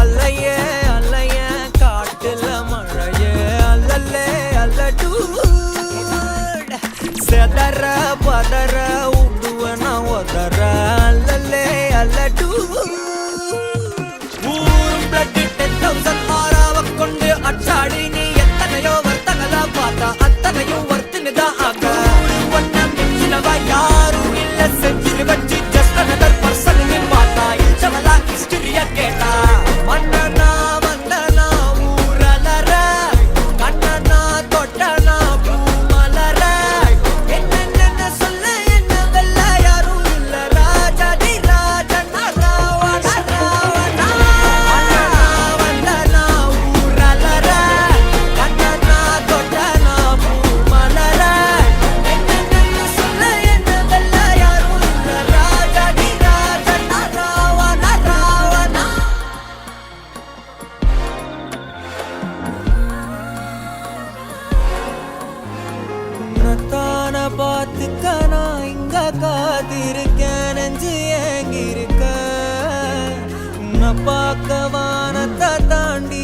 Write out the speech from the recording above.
அலையே அலைய காட்டுல மழையே அல்லல்லே அல்லடு செதற பதற உடுவன ஒதற அல்லல்லே அல்லடு ஊரும் பிளட் 10,000 ஆறாவ கொண்டு அச்சாடி நீ எத்தனையோ வர்த்தகலா பார்த்தா அத்தனையும் வர்த்தினுதான் ஆக ஒன்ன மிஞ்சினவா யாரும் இல்ல செஞ்சிரு வச்சு ஜஸ்ட் another person நீ பார்த்தா இச்சவலா ஹிஸ்டரியா கேட்டா மன்னனா வந்தனா ஊரலற கண்ணனா தொட்டனா பூமலற என்ன சொல்ல என்ன வெல்ல யாரும் இல்ல ராஜாதி ராஜனா ராவண ராவணா வந்தனா ஊரலற கண்ணனா தொட்டனா பூமலற என்ன சொல்ல என்ன வெல்ல யாரும் இல்ல ராஜாதி ராஜனா ராவண ராவணா உன்னத்தான பார்த்துக்க நான் இங்க காத்திருக்கேன் நெஞ்சு ஏங்கிருக்க உன்னை பார்க்க வானத்தை தாண்டி